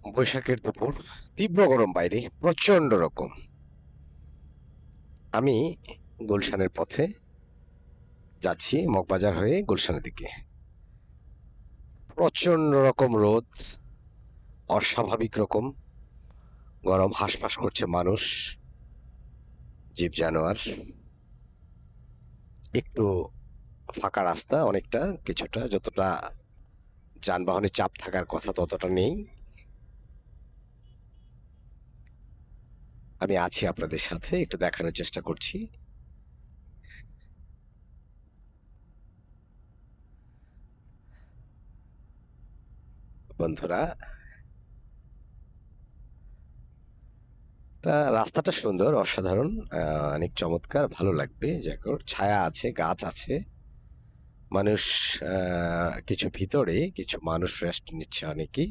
বৈশাখের দুপুর, তীব্র গরম বাইরে, প্রচণ্ড রকম। আমি গুলশানের পথে যাচ্ছি মগবাজার হয়ে গুলশানের দিকে। প্রচণ্ড রকম রোদ, অস্বাভাবিক রকম গরম, হাঁসফাঁস করছে মানুষ, জীব-জানোয়ার। একটু ফাঁকা রাস্তা অনেকটা, কিছুটা যতটা যানবাহনের চাপ থাকার কথা ততটা নেই। আমি আছি আপনাদের সাথে, একটু দেখানোর চেষ্টা করছি। বন্ধুরা, রাস্তাটা সুন্দর, অসাধারণ, অনেক চমৎকার, ভালো লাগবে। ছায়া আছে, গাছ আছে। মানুষ কিছু ভিতরে, কিছু মানুষ রেস্ট নিচ্ছে অনেকেই।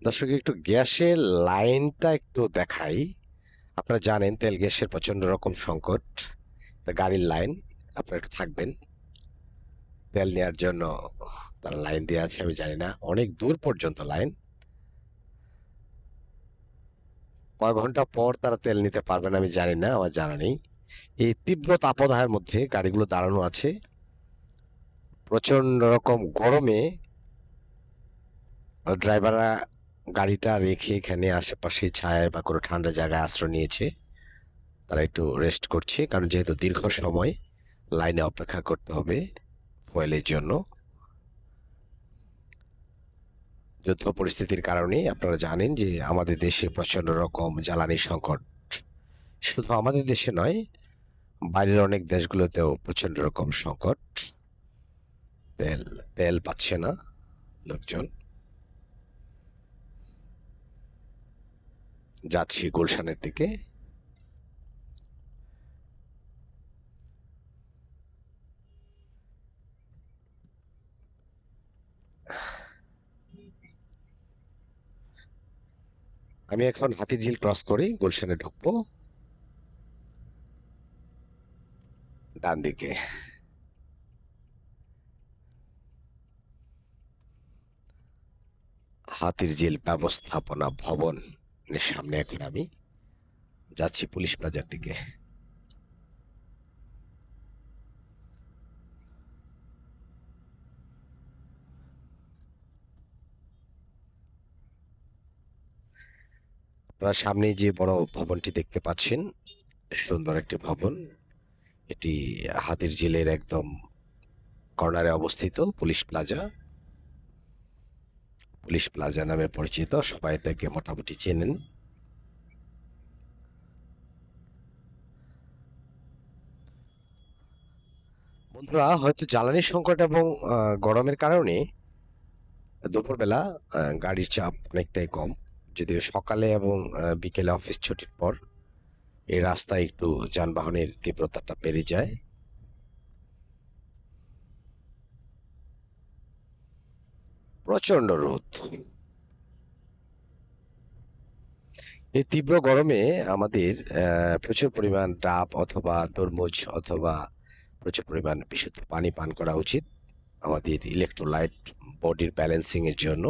দর্শক, একটু গ্যাসের লাইনটা একটু দেখাই। আপনারা জানেন তেল গ্যাসের প্রচণ্ড রকম সংকট। গাড়ির লাইন, আপনারা একটু থাকবেন। তেল নেওয়ার জন্য তারা লাইন দিয়ে আছে, আমি জানি না। অনেক দূর পর্যন্ত লাইন। কয় ঘন্টা পর তারা তেল নিতে পারবেন আমি জানি না, আমার জানা নেই। এই তীব্র তাপদাহের মধ্যে গাড়িগুলো দাঁড়ানো আছে। প্রচণ্ড রকম গরমে ড্রাইভাররা গাড়িটা রেখে এখানে আশেপাশে ছায়ায় বা কোনো ঠান্ডা জায়গায় আশ্রয় নিয়েছে। তারা একটু রেস্ট করছে, কারণ যেহেতু দীর্ঘ সময় লাইনে অপেক্ষা করতে হবে ফুয়েলের জন্য। যুদ্ধ পরিস্থিতির কারণে আপনারা জানেন যে আমাদের দেশে প্রচণ্ড রকম জ্বালানি সংকট। শুধু আমাদের দেশে নয়, বাইরের অনেক দেশগুলোতেও প্রচণ্ড রকম সংকট। তেল তেল পাচ্ছে না লোকজন। যাচ্ছি গুলশানের দিকে। আমি এখন হাতিরঝিল ক্রস করে গুলশানে ঢুকবো ডান দিকে। হাতিরঝিল ব্যবস্থাপনা ভবনের সামনে এখন আমি যাচ্ছি পুলিশ প্লাজার দিকে। আপনারা সামনে যে বড় ভবনটি দেখতে পাচ্ছেন, সুন্দর একটি ভবন। এটি হাতিরঝিলের একদম কর্নারে অবস্থিত পুলিশ প্লাজা। পুলিশ প্লাজা নামে পরিচিত, সবাই এটাকে মোটামুটি চেনেন। বন্ধুরা, হয়তো জ্বালানি সংকট এবং গরমের কারণে দুপুরবেলা গাড়ির চাপ অনেকটাই কম। যদিও সকালে এবং বিকেলে অফিস ছুটির পর এই রাস্তায় একটু যানবাহনের তীব্রতাটা বেড়ে যায়। প্রচণ্ড রোদ। এই তীব্র গরমে আমাদের প্রচুর পরিমাণ ডাব অথবা তরমুজ অথবা প্রচুর পরিমাণ বিশুদ্ধ পানি পান করা উচিত আমাদের ইলেকট্রোলাইট বডির ব্যালেন্সিং এর জন্য,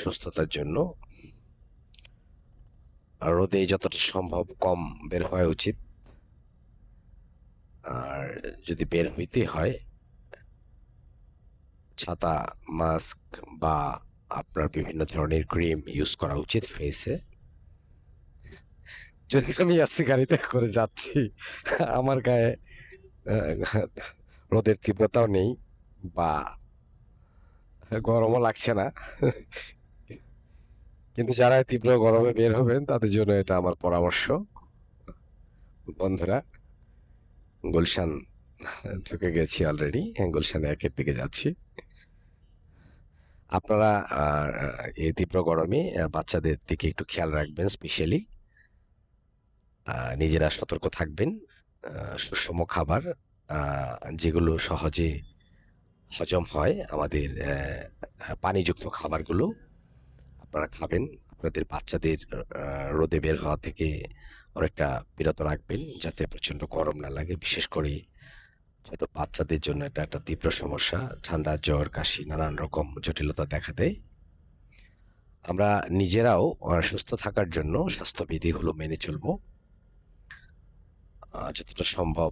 সুস্থতার জন্য। আর রোদে যতটা সম্ভব কম বের হওয়া উচিত। আর যদি বের হইতে হয়, ছাতা, মাস্ক বা আপনার বিভিন্ন ধরনের ক্রিম ইউজ করা উচিত ফেসে। যদি আমি আজকে গাড়িতে করে যাচ্ছি, আমার গায়ে রোদের তীব্রতাও নেই বা গরমও লাগছে না। কিন্তু যারা তীব্র গরমে বের হবেন তাদের জন্য এটা আমার পরামর্শ। বন্ধুরা, গুলশান ঢুকে গেছি অলরেডি। গুলশান ১-এর দিকে যাচ্ছি। আপনারা এই তীব্র গরমে বাচ্চাদের দিকে একটু খেয়াল রাখবেন স্পেশালি। নিজেরা সতর্ক থাকবেন। সুষম খাবার, যেগুলো সহজে হজম হয়, আমাদের পানিযুক্ত খাবারগুলো আপনারা খাবেন। আপনাদের বাচ্চাদের রোদে বের হওয়া থেকে অনেকটা বিরত রাখবেন, যাতে প্রচণ্ড গরম না লাগে। বিশেষ করে ছোট বাচ্চাদের জন্য এটা একটা তীব্র সমস্যা। ঠান্ডা, জ্বর, কাশি নানান রকম জটিলতা দেখা দেয়। আমরা নিজেরাও সুস্থ থাকার জন্য স্বাস্থ্যবিধিগুলো মেনে চলবো। যতটা সম্ভব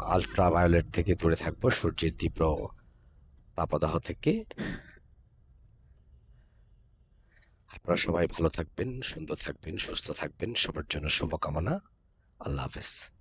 আল্ট্রাভায়োলেট থেকে দূরে থাকবো, সূর্যের তীব্র তাপদাহ থেকে। আপনারা সবাই ভালো থাকবেন, সুন্দর থাকবেন, সুস্থ থাকবেন। সবার জন্য শুভকামনা। আল্লাহ হাফেজ।